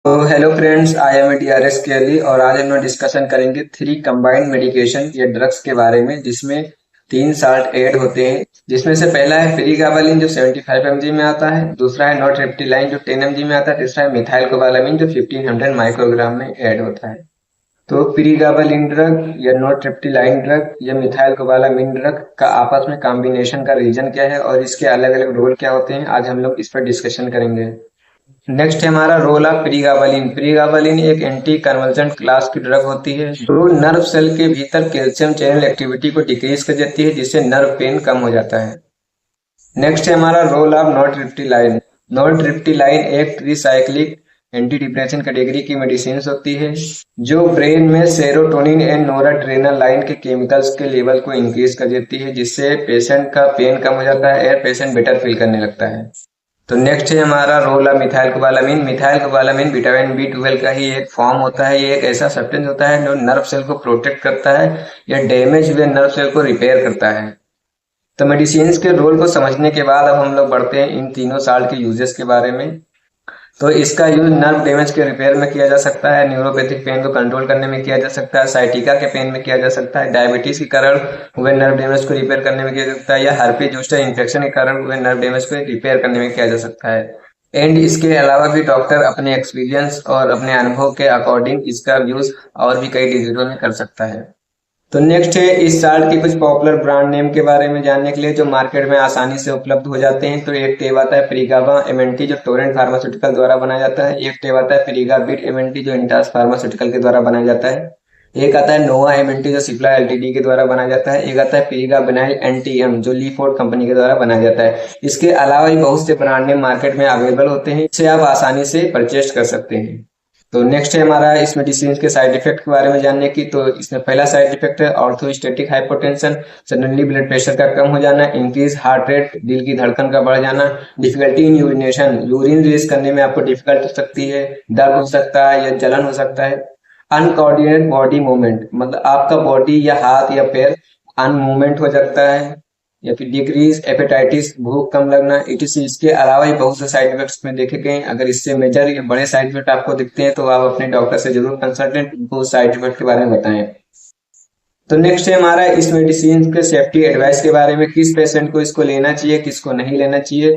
तो hello friends, I am DRS केली और आज हम लोग डिस्कशन करेंगे 3 कंबाइंड मेडिकेशन या ड्रग्स के बारे में, जिसमें 3 साल्ट ऐड होते हैं। जिसमें से पहला है प्रीगाबालिन जो 75 mg में आता है, दूसरा है नॉरट्रिप्टिलाइन जो 10 mg में आता है, तीसरा है मिथाइल कोबालामिन जो 1500 माइक्रोग्राम में ऐड होता है। तो प्रीगाबालिन ड्रग या नॉरट्रिप्टिलाइन ड्रग या मिथाइल कोबालामिन ड्रग का आपस में कॉम्बिनेशन का रीजन क्या है और इसके अलग अलग रोल क्या होते हैं, आज हम लोग इस पर डिस्कशन करेंगे। नेक्स्ट है हमारा रोल ऑफ प्रीगाबालिन। प्रीगाबालिन एक एंटी कन्वर्जेंट क्लास की ड्रग होती है जो नर्व सेल के भीतर कैल्शियम चैनल एक्टिविटी को डिक्रीज कर देती है, जिससे नर्व पेन कम हो जाता है। नेक्स्ट है हमारा रोल ऑफ नॉरट्रिप्टिलाइन। नॉरट्रिप्टिलाइन एक ट्रीसाइक्लिक एंटी डिप्रेशन कैटेगरी की मेडिसिन होती है जो ब्रेन में सेरोटोनिन एंड नोराड्रेनालाइन के केमिकल्स के लेवल को इंक्रीज कर देती है, जिससे पेशेंट का पेन कम हो जाता है और पेशेंट बेटर फील करने लगता है। तो नेक्स्ट है हमारा रोल है methyl cobalamin. Methyl cobalamin vitamin B12 का ही एक फॉर्म होता है। ये एक ऐसा सब्सटेंस होता है जो नर्व सेल को प्रोटेक्ट करता है या डैमेज हुए नर्व सेल को रिपेयर करता है। तो मेडिसिन के रोल को समझने के बाद अब हम लोग बढ़ते हैं इन तीनों साल्ट के यूजेस के बारे में। तो इसका यूज नर्व डैमेज के रिपेयर में किया जा सकता है, न्यूरोपैथिक पेन को कंट्रोल करने में किया जा सकता है, साइटिका के पेन में किया जा सकता है, डायबिटीज के कारण हुए नर्व डैमेज को रिपेयर करने में किया जा सकता है, या हर्पी जोस्टर इन्फेक्शन के कारण हुए नर्व डैमेज को रिपेयर करने में किया जा सकता है। एंड इसके अलावा भी डॉक्टर अपने एक्सपीरियंस और अपने अनुभव के अकॉर्डिंग इसका यूज और भी कई डिजीजों में कर सकता है। तो नेक्स्ट है इस साल्ट के कुछ पॉपुलर ब्रांड नेम के बारे में जानने के लिए जो मार्केट में आसानी से उपलब्ध हो जाते हैं। तो एक टेब आता है प्रीगाबा MNT जो टोरेंट फार्मास्यूटिकल द्वारा बनाया जाता है। एक टेब आता है प्रीगाबिट MNT जो इंटास फार्मास्यूटिकल के द्वारा बनाया जाता है। एक आता है नोवा MNT जो सिप्ला LTD के द्वारा बनाया जाता है। एक आता है प्रीगाबिनाइल NTM जो लीफोर्ड कंपनी के द्वारा बनाया जाता है। इसके अलावा भी बहुत से ब्रांड नेम मार्केट में अवेलेबल होते हैं, इसे आप आसानी से परचेज कर सकते हैं। तो नेक्स्ट है हमारा इस मेडिसिन के साइड इफेक्ट के बारे में जानने की। तो इसमें पहला साइड इफेक्ट है orthostatic hypotension, suddenly blood pressure का कम हो जाना, इंक्रीज हार्ट रेट, दिल की धड़कन का बढ़ जाना, difficulty in urination, urine release करने में आपको डिफिकल्ट हो सकती है, दर्द हो सकता है या जलन हो सकता है, अनकोऑर्डिनेट बॉडी मूवमेंट मतलब आपका बॉडी या हाथ या पैर अनमूवमेंट हो सकता है, या फिर डिक्रीज एपेटाइटिस भूख कम लगना etc। इसके अलावा ही बहुत से साइड इफेक्ट्स में देखे गए। अगर इससे मेजर या बड़े साइड इफेक्ट आपको दिखते हैं तो आप अपने डॉक्टर से जरूर कंसल्टेंट उनको साइड इफेक्ट के बारे में बताएं। तो नेक्स्ट है हमारा इस मेडिसिन के सेफ्टी एडवाइस के बारे में, किस पेशेंट को इसको लेना चाहिए, किसको नहीं लेना चाहिए।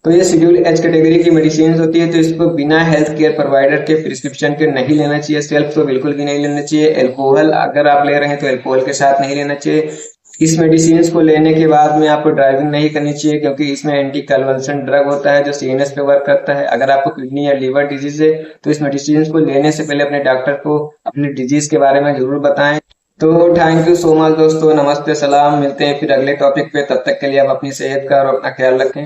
तो ये शेड्यूल H कैटेगरी की मेडिसिन होती है, तो इसको बिना हेल्थ केयर प्रोवाइडर के प्रिस्क्रिप्शन के नहीं लेना चाहिए। सेल्फ तो बिल्कुल भी नहीं लेना चाहिए। एल्कोहल अगर आप ले रहे हैं तो एल्कोहल के साथ नहीं लेना चाहिए। इस मेडिसिन को लेने के बाद में आपको ड्राइविंग नहीं करनी चाहिए, क्योंकि इसमें एंटी कन्वल्सेंट ड्रग होता है जो CNS पे वर्क करता है। अगर आपको किडनी या लीवर डिजीज है तो इस मेडिसिन को लेने से पहले अपने डॉक्टर को अपने डिजीज के बारे में जरूर बताएं। तो थैंक यू सो मच दोस्तों, नमस्ते, सलाम, मिलते हैं फिर अगले टॉपिक पे। तब तक के लिए आप अपनी सेहत का और अपना ख्याल रखें।